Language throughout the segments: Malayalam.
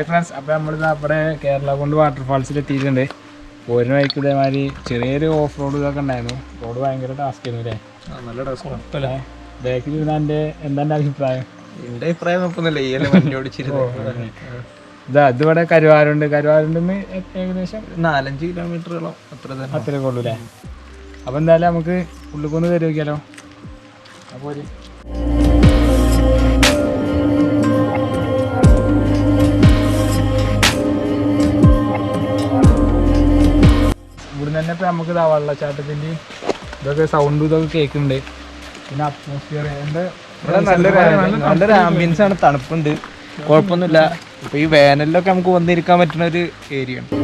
ഹായ് ഫ്രണ്ട്സ്, അപ്പോൾ നമ്മളിത് നമ്മുടെ കേരള കൊണ്ട് വാട്ടർഫാൾസിൽ എത്തിയിട്ടുണ്ട്. പോരുന്ന വഴിക്ക് ഇതേമാതിരി ചെറിയൊരു ഓഫ് റോഡ് ഇതൊക്കെ ഉണ്ടായിരുന്നു. റോഡ് ഭയങ്കര ടാസ്ക് ആയിരുന്നു അല്ലേ? നല്ല ടാസ്ക്. ബാക്കിൽ ഇതിൻ്റെ എന്താ അഭിപ്രായം? എൻ്റെ അഭിപ്രായം നോക്കുന്നില്ല, ഈ വണ്ടി ഓടിച്ചിരുന്നു. ഇതിവിടെ കരുവാരുണ്ട്. കരുവാരുണ്ടെന്ന് ഏകദേശം 4-5 കിലോമീറ്ററോളം അത്രയൊക്കെ ഉള്ളൂ അല്ലേ? അപ്പോൾ എന്തായാലും നമുക്ക് ഉള്ളിക്കൊന്ന് കയറി നോക്കിയാലോ? അപ്പോൾ ഇവിടുന്ന് തന്നെ ഇപ്പം നമുക്ക് ഇതാ വെള്ളച്ചാട്ടത്തിൻ്റെ ഇതൊക്കെ സൗണ്ടും ഇതൊക്കെ കേൾക്കുന്നുണ്ട്. പിന്നെ അറ്റ്മോസ്ഫിയർ നല്ലൊരു ആംബിയൻസ് ആണ്, തണുപ്പുണ്ട്, കുഴപ്പമൊന്നുമില്ല. ഇപ്പൊ ഈ വേനലിലൊക്കെ നമുക്ക് വന്നിരിക്കാൻ പറ്റുന്ന ഒരു ഏരിയ ആണ്.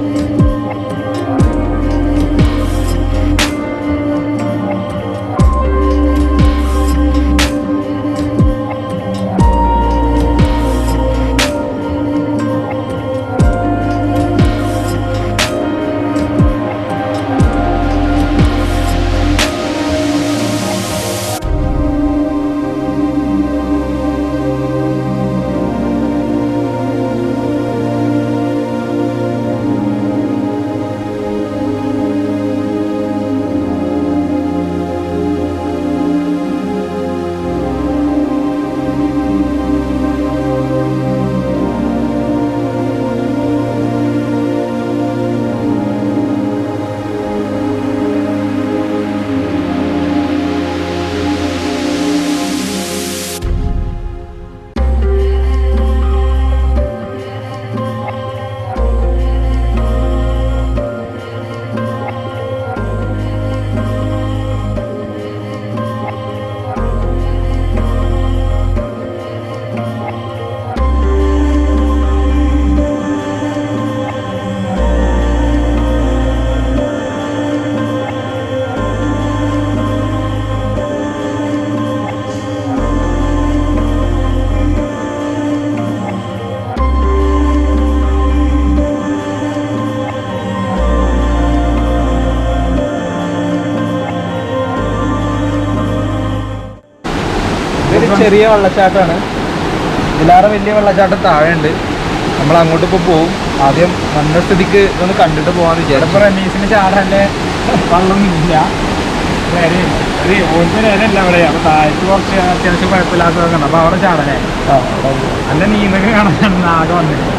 ചെറിയ വെള്ളച്ചാട്ടമാണ്. ഇതിലാറെ വലിയ വെള്ളച്ചാട്ടം താഴെയുണ്ട്. നമ്മൾ അങ്ങോട്ട് ഇപ്പോൾ പോവും. ആദ്യം വന്ന സ്ഥിതിക്ക് ഒന്ന് കണ്ടിട്ട് പോകാമെന്ന് വിചാരിച്ചു. റമീസിന് ചാടല്ലേ വെള്ളമൊന്നുമില്ല, ഓരോരുത്തരല്ല അവിടെ. അപ്പോൾ താഴത്ത് കുറച്ച് അത്യാവശ്യം കുഴപ്പമില്ലാത്തതൊക്കെ ഉണ്ട്. അപ്പോൾ അവിടെ ചാടല്ലേ നല്ല നീന്തൊക്കെ കാണാൻ ആകെ വന്നിട്ട്.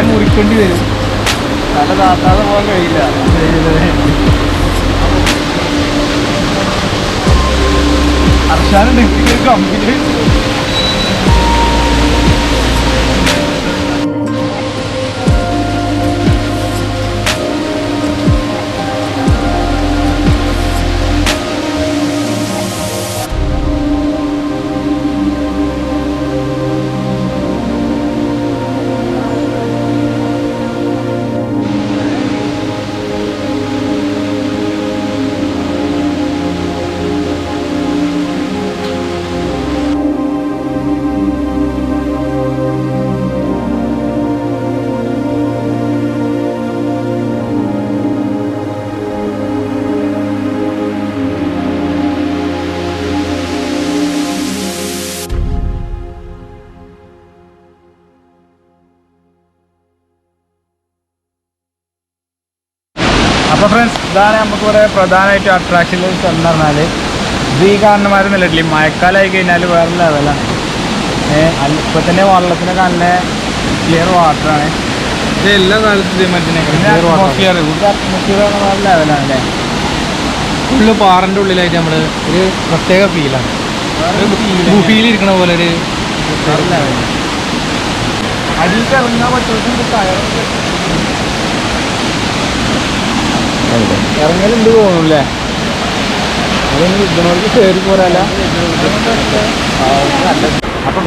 മുറിക്കേണ്ടി വരും, തല താത്താതെ പോകാൻ കഴിയില്ല. അർഷാനുണ്ട് കമ്പനി. അപ്പോൾ ഫ്രണ്ട്സ്, ഇതാണ് നമുക്ക് ഇവിടെ പ്രധാനമായിട്ട് അട്രാക്ഷൻ എന്ന് പറഞ്ഞാൽ ഇത് ഈ കാണുന്നമാരും നിലയിട്ടില്ല. മഴക്കാലമായി കഴിഞ്ഞാൽ വേറെ ലെവലാണ്. ഇപ്പോൾ തന്നെ വെള്ളത്തിനൊക്കെ നല്ല ക്ലിയർ വാട്ടറാണ്. ഇത് എല്ലാ കാലത്തും അറ്റ്മോസ്ഫിയർ വേറെ ലെവലാണ് അല്ലേ? ഫുള്ള് പാറിൻ്റെ ഉള്ളിലായിട്ട് നമ്മൾ ഒരു പ്രത്യേക ഫീലാണ്. ഫീലിരിക്കണ പോലെ ഒരു ലെവലാണ്. അടിയിലേക്ക് ഇറങ്ങാൻ പറ്റും. ഇറങ്ങലുണ്ട് തോന്നുന്നല്ലേ? അതൊന്നും ഇതിനോട് കയറി പോരല്ല. അപ്പം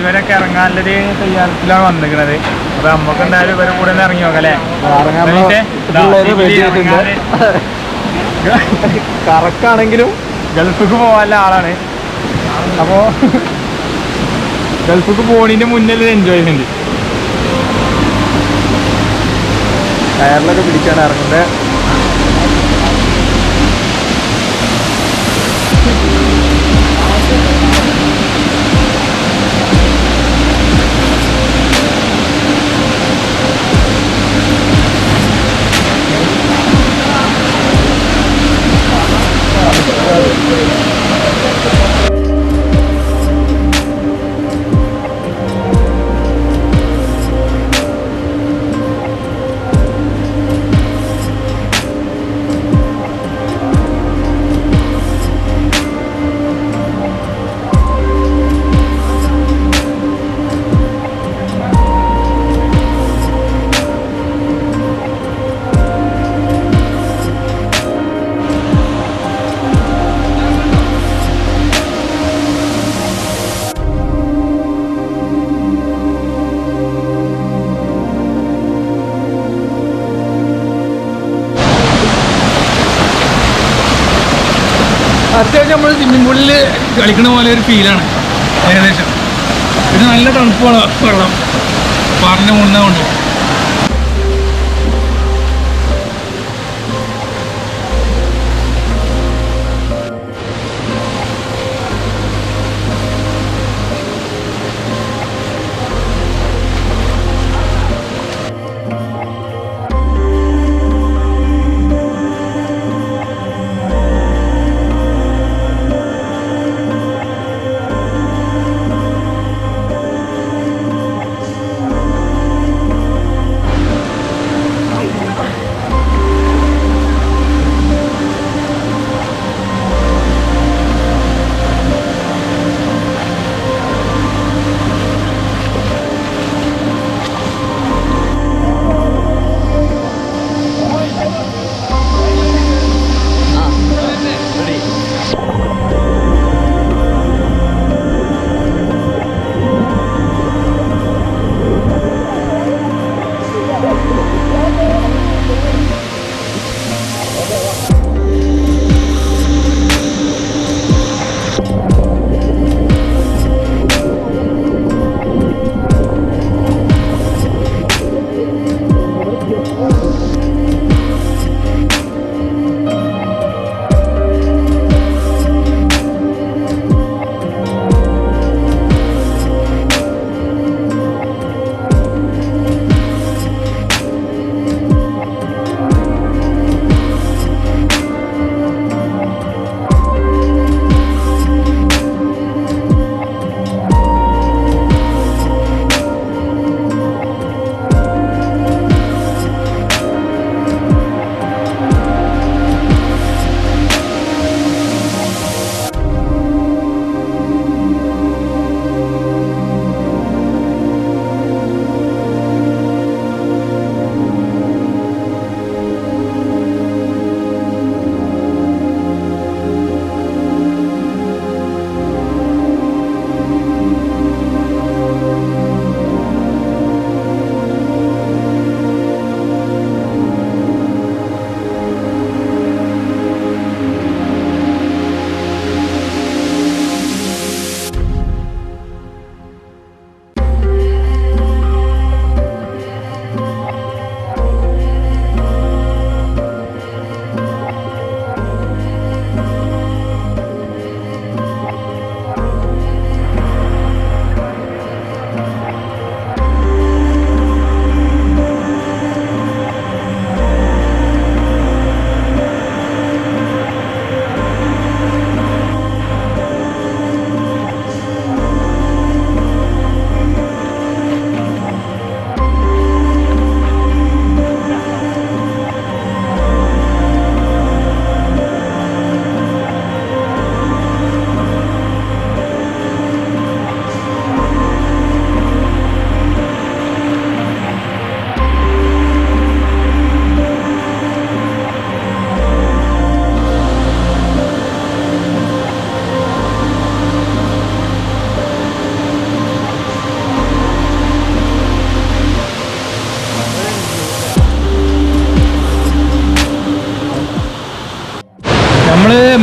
ഇവരൊക്കെ ഇറങ്ങാനുള്ളൊരു തയ്യാറെടുപ്പിലാണ് വന്നിരിക്കുന്നത്. അപ്പൊ നമുക്ക് എന്തായാലും ഇവരെ കൂടെ ഒന്ന് ഇറങ്ങി നോക്കാം അല്ലേ? കറക്കാണെങ്കിലും ഗൾഫിക്ക് പോകാനുള്ള ആളാണ്. അപ്പോൾ ഗൾഫിക്ക് പോണതിൻ്റെ മുന്നിൽ എൻജോയ്മെന്റ്. ടയറിലൊക്കെ പിടിച്ചാണ് ഇറങ്ങുന്നത്. അത്യാവശ്യം നമ്മൾ സ്വിമ്മിംഗ് പൂളിൽ കളിക്കണ പോലെ ഒരു ഫീലാണ് ഏകദേശം. ഇത് നല്ല തണുപ്പാണ് വെള്ളം പാറിൻ്റെ മുകളിൽ കൊണ്ട്.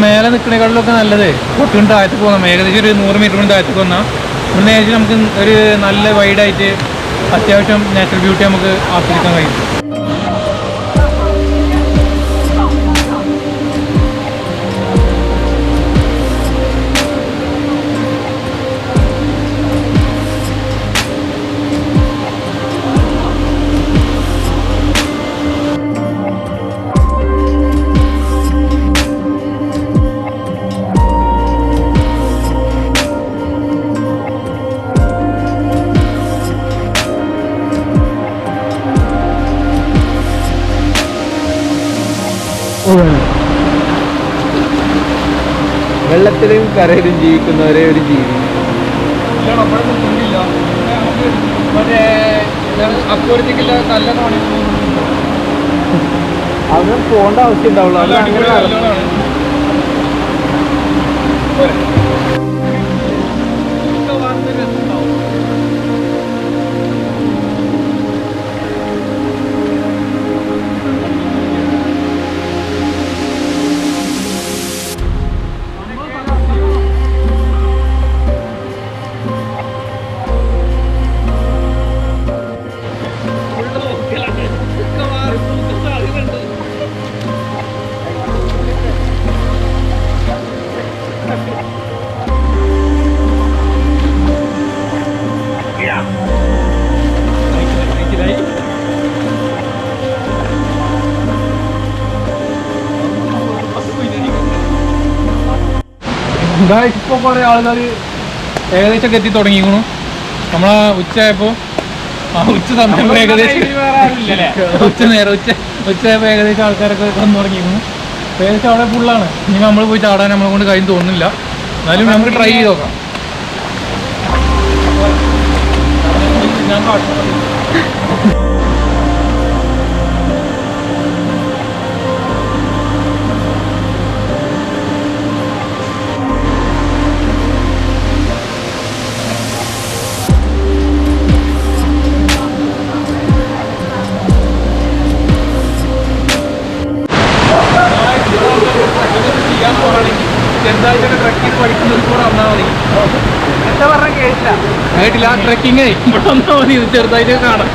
മേലെ നിൽക്കണേക്കാളിലൊക്കെ നല്ലത് ഒട്ടും താഴത്തേക്ക് പോകാം. ഏകദേശം ഒരു 100 മീറ്റർ താഴത്തേക്ക് വന്നാൽ ഇവിടെ നേരിട്ട് നമുക്ക് ഒരു നല്ല വൈഡായിട്ട് അത്യാവശ്യം നാച്ചുറൽ ബ്യൂട്ടി നമുക്ക് ആസ്വദിക്കാൻ കഴിയും. വെള്ളത്തിലും കരയിലും ജീവിക്കുന്ന ഒരേ ഒരു ജീവി. അവന് പോകേണ്ട ആവശ്യം ഉണ്ടാവുള്ളൂ. അത് അങ്ങനെ ഇപ്പോൾ കുറേ ആൾക്കാർ ഏകദേശമൊക്കെ എത്തി തുടങ്ങിയിരിക്കണു. നമ്മളെ ഉച്ചയായപ്പോൾ ഉച്ച സമയം ഏകദേശം ഉച്ചയായപ്പോൾ ഏകദേശം ആൾക്കാരൊക്കെ വന്നു തുടങ്ങിയിരിക്കുന്നു. ഏകദേശം അവിടെ ഫുള്ളാണ്. ഇനി നമ്മൾ പോയി ചാടാൻ നമ്മളെ കൊണ്ട് കഴിയും തോന്നുന്നില്ല. എന്നാലും നമുക്ക് ട്രൈ ചെയ്ത് നോക്കാം. ഞാൻ ചെറുതായിട്ടൊക്കെ ട്രക്കിങ് പഠിക്കുന്നത് കൂടെ വന്നാൽ മതി. എന്താ പറഞ്ഞാൽ കേട്ടില്ല. ട്രക്കിങ്ങേ ഇവിടെ വന്നാൽ മതി. ഇത് ചെറുതായിട്ടൊക്കെ കാണാം.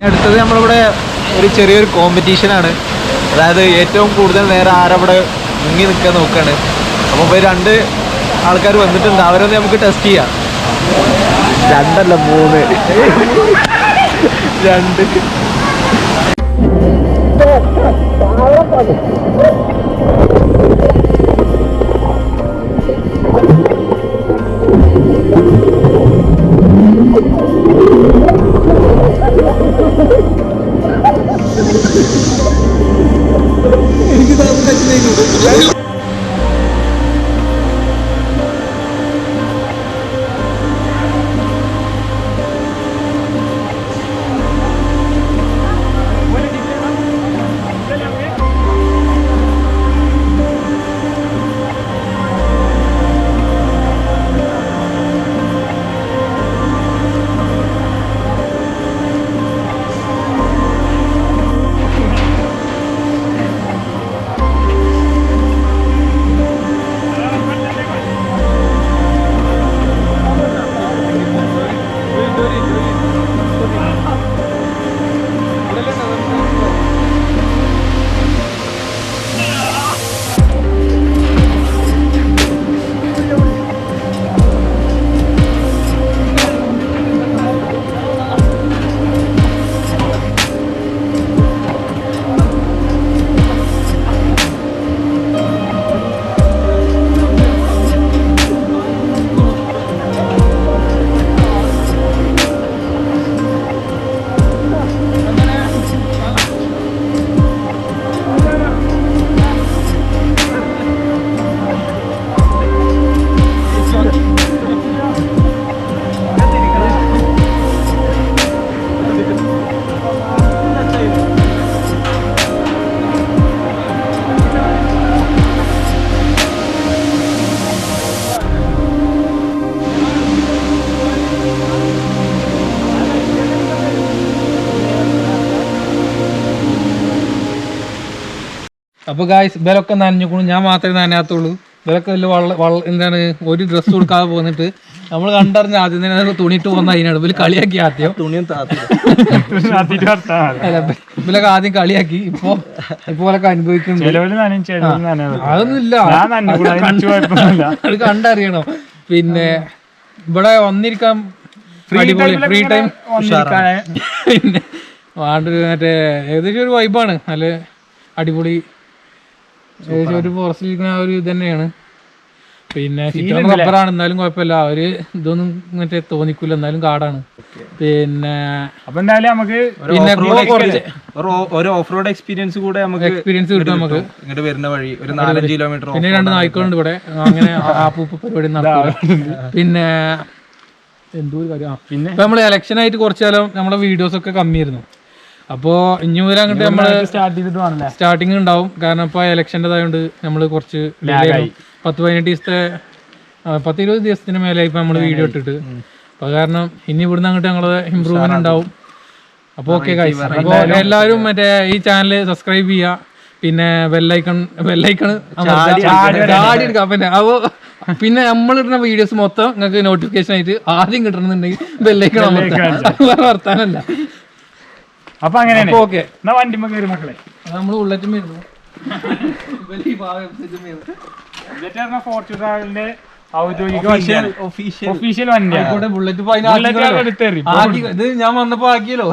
അടുത്തത് നമ്മളിവിടെ ഒരു ചെറിയൊരു കോമ്പറ്റീഷനാണ്. അതായത് ഏറ്റവും കൂടുതൽ നേരം ആരവിടെ മുങ്ങി നിൽക്കാൻ നോക്കുകയാണ്. അപ്പോൾ ഇപ്പോൾ 2 ആൾക്കാർ വന്നിട്ടുണ്ട്. അവരൊന്ന് നമുക്ക് ടെസ്റ്റ് ചെയ്യാം. 2 അല്ല 3. 2 അപ്പൊ ഗായ്സ് ഇവരൊക്കെ നനഞ്ഞുകൊണ്ടു, ഞാൻ മാത്രമേ നനയാത്തുള്ളൂ. ഇവരൊക്കെ വലിയ എന്താണ് ഒരു ഡ്രസ്സ് കൊടുക്കാതെ പോന്നിട്ട് നമ്മൾ കണ്ടറിഞ്ഞ ആദ്യം തന്നെ തുണിയിട്ട് പോകുന്ന അതിനാണ് ഇവര് കളിയാക്കി ആദ്യം. തുണിയും ഇവരൊക്കെ ആദ്യം കളിയാക്കി. ഇപ്പോലൊക്കെ അനുഭവിക്കുന്നുണ്ട്. അതൊന്നുമില്ല, അത് കണ്ടറിയണം. പിന്നെ ഇവിടെ വന്നിരിക്കാൻ അടിപൊളി ഫ്രീ ടൈം. പിന്നെ മറ്റേ ഏകദേശം ഒരു വൈബാണ്, നല്ല അടിപൊളി. ഏകദേശം ഒരു ഫോറസ്റ്റിൽ ഇരിക്കുന്ന ഒരു ഇത് തന്നെയാണ്. പിന്നെ ചുറ്റും റബ്ബറാണ്, എന്നാലും കുഴപ്പമില്ല. ഒരു ഇതൊന്നും മറ്റേ തോന്നിക്കൂല, എന്നാലും കാടാണ്. പിന്നെ അപ്പൊ എന്തായാലും നമുക്ക് ഒരു ഓഫ് റോഡ് എക്സ്പീരിയൻസ് കൂടെ എക്സ്പീരിയൻസ് കിട്ടും നമുക്ക്. ഇങ്ങോട്ട് വരുന്ന വഴി ഒരു 4-5 കിലോമീറ്റർ. പിന്നെ 2 നായ്ക്കളുണ്ട് ഇവിടെ, അങ്ങനെ ആപ്പൂപ്പ് പരിപാടി നടക്കും. പിന്നെ എന്തോ ഒരു കാര്യം, പിന്നെ നമ്മൾ ഇലക്ഷൻ ആയിട്ട് കുറച്ചു കാലം നമ്മളെ വീഡിയോസ് ഒക്കെ കമ്മിയായിരുന്നു. അപ്പോൾ ഇനി മുതൽ അങ്ങോട്ട് നമ്മൾ സ്റ്റാർട്ടിങ് ഉണ്ടാവും. കാരണം ഇപ്പോൾ ഇലക്ഷൻ്റെതായതുകൊണ്ട് നമ്മൾ കുറച്ച് 10-15 ദിവസത്തെ 10-20 ദിവസത്തിന് മേലെ ഇപ്പം നമ്മൾ വീഡിയോ ഇട്ടിട്ട്. അപ്പോൾ കാരണം ഇനി ഇവിടുന്ന് അങ്ങോട്ട് ഞങ്ങളത് ഇമ്പ്രൂവ്മെന്റ് ഉണ്ടാവും. അപ്പോൾ ഓക്കെ ഗൈസ്, അപ്പോൾ എല്ലാവരും മറ്റേ ഈ ചാനൽ സബ്സ്ക്രൈബ് ചെയ്യുക. പിന്നെ ബെല്ലൈക്കൺ ചാടി എടുക്കാം. പിന്നെ നമ്മളിടുന്ന വീഡിയോസ് മൊത്തം നിങ്ങൾക്ക് നോട്ടിഫിക്കേഷൻ ആയിട്ട് ആദ്യം കിട്ടണമെന്നുണ്ടെങ്കിൽ ബെല്ലൈക്കൺ വർത്താനല്ല. അപ്പൊ അങ്ങനെ ഓക്കെ, എന്നാ വണ്ടിമ്മ കയറി മക്കളെ. നമ്മൾ ബുള്ളറ്റും വരുന്നു. ഫോർച്യൂണറിന്റെ ഔദ്യോഗിക ഒഫീഷ്യൽ വണ്ടിയാണ്. ബുള്ളറ്റ് ഇത് ഞാൻ വന്നപ്പോ ആക്കിയല്ലോ.